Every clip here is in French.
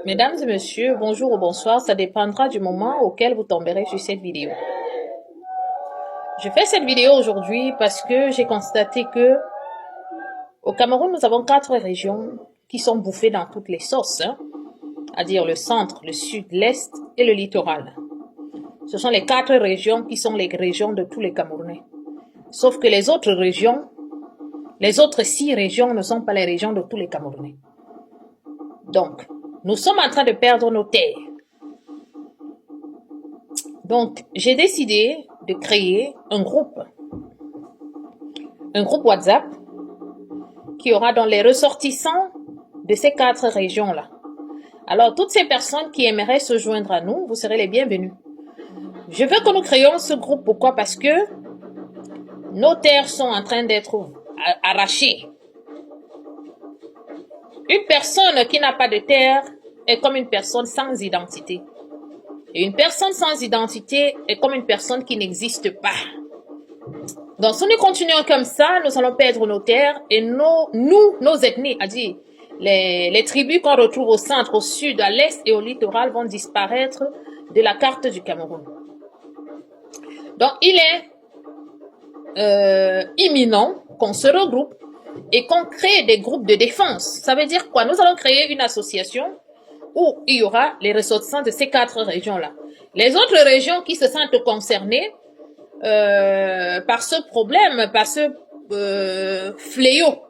Mesdames et messieurs, bonjour ou bonsoir, ça dépendra du moment auquel vous tomberez sur cette vidéo. Je fais cette vidéo aujourd'hui parce que j'ai constaté que au Cameroun, nous avons 4 régions qui sont bouffées dans toutes les sauces, c'est-à-dire le centre, le sud, l'est et le littoral. Ce sont les 4 régions qui sont les régions de tous les Camerounais. Sauf que les autres régions, les autres 6 régions ne sont pas les régions de tous les Camerounais. Donc, nous sommes en train de perdre nos terres. Donc, j'ai décidé de créer un groupe WhatsApp qui aura dans les ressortissants de ces 4 régions-là. Alors, toutes ces personnes qui aimeraient se joindre à nous, vous serez les bienvenus. Je veux que nous créions ce groupe. Pourquoi? Parce que nos terres sont en train d'être arrachées. Une personne qui n'a pas de terre est comme une personne sans identité. Et une personne sans identité est comme une personne qui n'existe pas. Donc, si nous continuons comme ça, nous allons perdre nos terres et nos ethnies, c'est-à-dire les tribus qu'on retrouve au centre, au sud, à l'est et au littoral vont disparaître de la carte du Cameroun. Donc, il est imminent qu'on se regroupe et qu'on crée des groupes de défense. Ça veut dire quoi? Nous allons créer une association où il y aura les ressortissants de ces 4 régions-là. Les autres régions qui se sentent concernées par ce problème, par ce fléau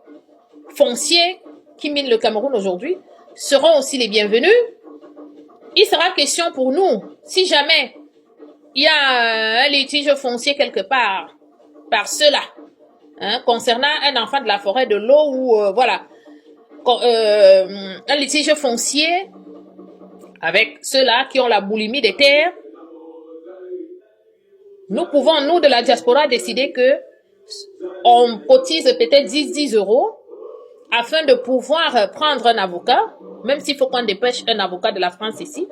foncier qui mine le Cameroun aujourd'hui, seront aussi les bienvenus. Il sera question pour nous, si jamais il y a un litige foncier quelque part, par cela, concernant un enfant de la forêt, de l'eau ou voilà, un litige foncier avec ceux-là qui ont la boulimie des terres, nous pouvons, nous de la diaspora, décider que on cotise peut-être 10 euros afin de pouvoir prendre un avocat, même s'il faut qu'on dépêche un avocat de la France ici.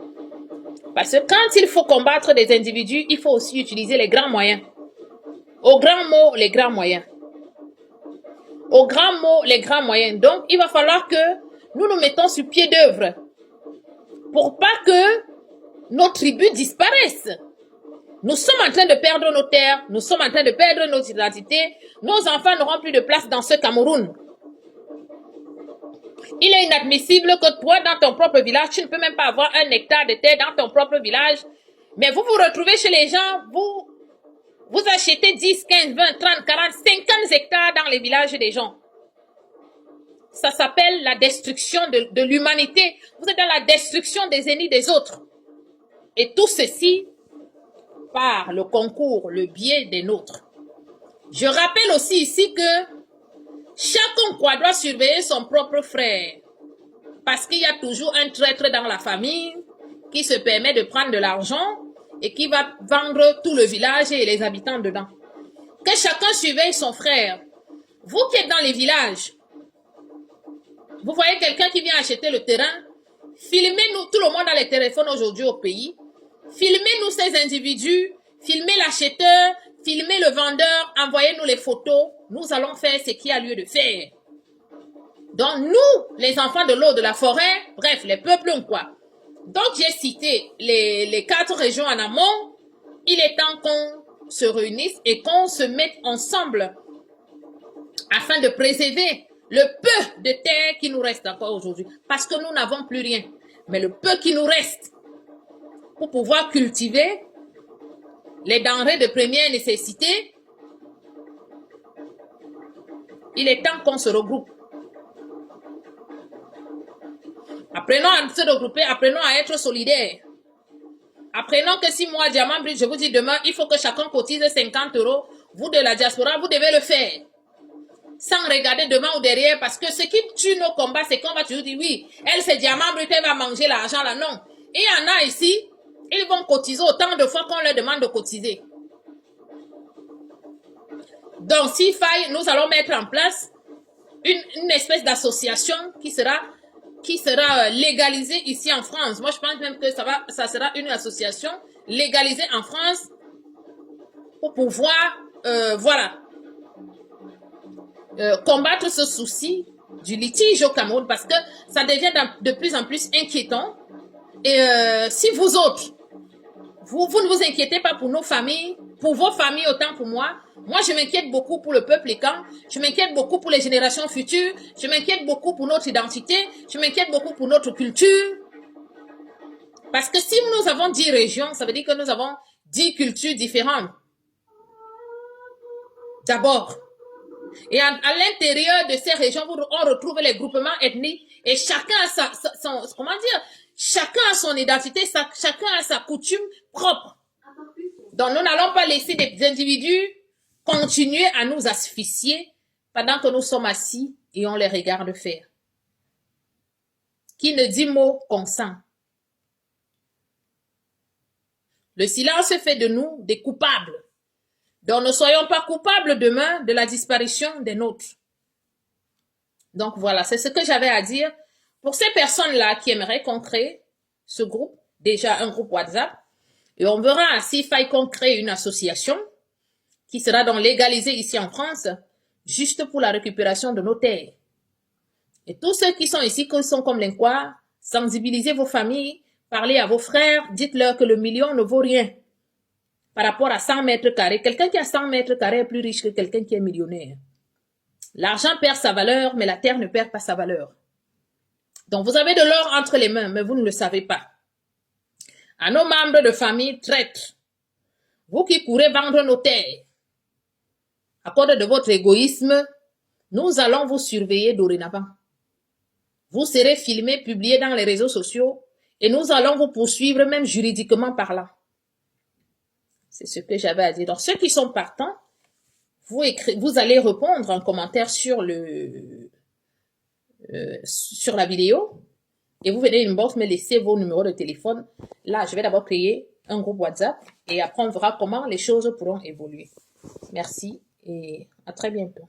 Parce que quand il faut combattre des individus, il faut aussi utiliser les grands moyens. Au grand mot, les grands moyens. Au grand mot, les grands moyens. Donc, il va falloir que nous nous mettons sur pied d'œuvre pour pas que nos tribus disparaissent. Nous sommes en train de perdre nos terres, nous sommes en train de perdre nos identités. Nos enfants n'auront plus de place dans ce Cameroun. Il est inadmissible que toi, dans ton propre village, tu ne peux même pas avoir 1 hectare de terre dans ton propre village. Mais vous vous retrouvez chez les gens, vous achetez 10, 15, 20, 30, 40, 50 hectares dans les villages des gens. Ça s'appelle la destruction de l'humanité. Vous êtes dans la destruction des ennemis des autres. Et tout ceci par le concours, le biais des nôtres. Je rappelle aussi ici que chacun doit surveiller son propre frère. Parce qu'il y a toujours un traître dans la famille qui se permet de prendre de l'argent et qui va vendre tout le village et les habitants dedans. Que chacun surveille son frère. Vous qui êtes dans les villages, vous voyez quelqu'un qui vient acheter le terrain, filmez-nous, tout le monde a les téléphones aujourd'hui au pays, filmez-nous ces individus, filmez l'acheteur, filmez le vendeur, envoyez-nous les photos, nous allons faire ce qu'il y a lieu de faire. Donc nous, les enfants de l'eau, de la forêt, bref, les peuples ont quoi? Donc j'ai cité les 4 régions en amont, il est temps qu'on se réunisse et qu'on se mette ensemble afin de préserver le peu de terre qui nous reste encore aujourd'hui. Parce que nous n'avons plus rien. Mais le peu qui nous reste pour pouvoir cultiver les denrées de première nécessité, il est temps qu'on se regroupe. Apprenons à se regrouper, apprenons à être solidaires. Apprenons que si moi, Diamant Brut, je vous dis demain, il faut que chacun cotise 50 euros. Vous de la diaspora, vous devez le faire. Sans regarder devant ou derrière, parce que ce qui tue nos combats, c'est qu'on va toujours dire, oui, elle c'est Diamant Brut, elle va manger l'argent là, non. Et il y en a ici, ils vont cotiser autant de fois qu'on leur demande de cotiser. Donc, s'il faille, nous allons mettre en place une espèce d'association qui sera légalisée ici en France. Moi, je pense même que ça sera une association légalisée en France pour pouvoir, voilà, combattre ce souci du litige au Cameroun parce que ça devient de plus en plus inquiétant. Et si vous autres, vous ne vous inquiétez pas pour nos familles, pour vos familles autant pour moi. Moi, je m'inquiète beaucoup pour le peuple écan. Je m'inquiète beaucoup pour les générations futures. Je m'inquiète beaucoup pour notre identité. Je m'inquiète beaucoup pour notre culture. Parce que si nous avons 10 régions, ça veut dire que nous avons 10 cultures différentes. D'abord. Et à l'intérieur de ces régions, on retrouve les groupements ethniques et chacun a chacun a son identité, chacun a sa coutume propre. Donc nous n'allons pas laisser des individus continuer à nous asphyxier pendant que nous sommes assis et on les regarde faire. Qui ne dit mot consent. Le silence fait de nous des coupables. Donc, ne soyons pas coupables demain de la disparition des nôtres. Donc, voilà, c'est ce que j'avais à dire. Pour ces personnes-là qui aimeraient qu'on crée ce groupe, déjà un groupe WhatsApp, et on verra s'il faille qu'on crée une association qui sera donc légalisée ici en France, juste pour la récupération de nos terres. Et tous ceux qui sont ici, qui sont comme l'Inquois, sensibilisez vos familles, parlez à vos frères, dites-leur que le million ne vaut rien. Par rapport à 100 mètres carrés, quelqu'un qui a 100 mètres carrés est plus riche que quelqu'un qui est millionnaire. L'argent perd sa valeur, mais la terre ne perd pas sa valeur. Donc, vous avez de l'or entre les mains, mais vous ne le savez pas. À nos membres de famille traîtres, vous qui courez vendre nos terres, à cause de votre égoïsme, nous allons vous surveiller dorénavant. Vous serez filmés, publiés dans les réseaux sociaux, et nous allons vous poursuivre même juridiquement parlant. C'est ce que j'avais à dire. Donc, ceux qui sont partants, vous allez répondre en commentaire sur la vidéo et vous venez inbox me laisser vos numéros de téléphone. Là, je vais d'abord créer un groupe WhatsApp et après on verra comment les choses pourront évoluer. Merci et à très bientôt.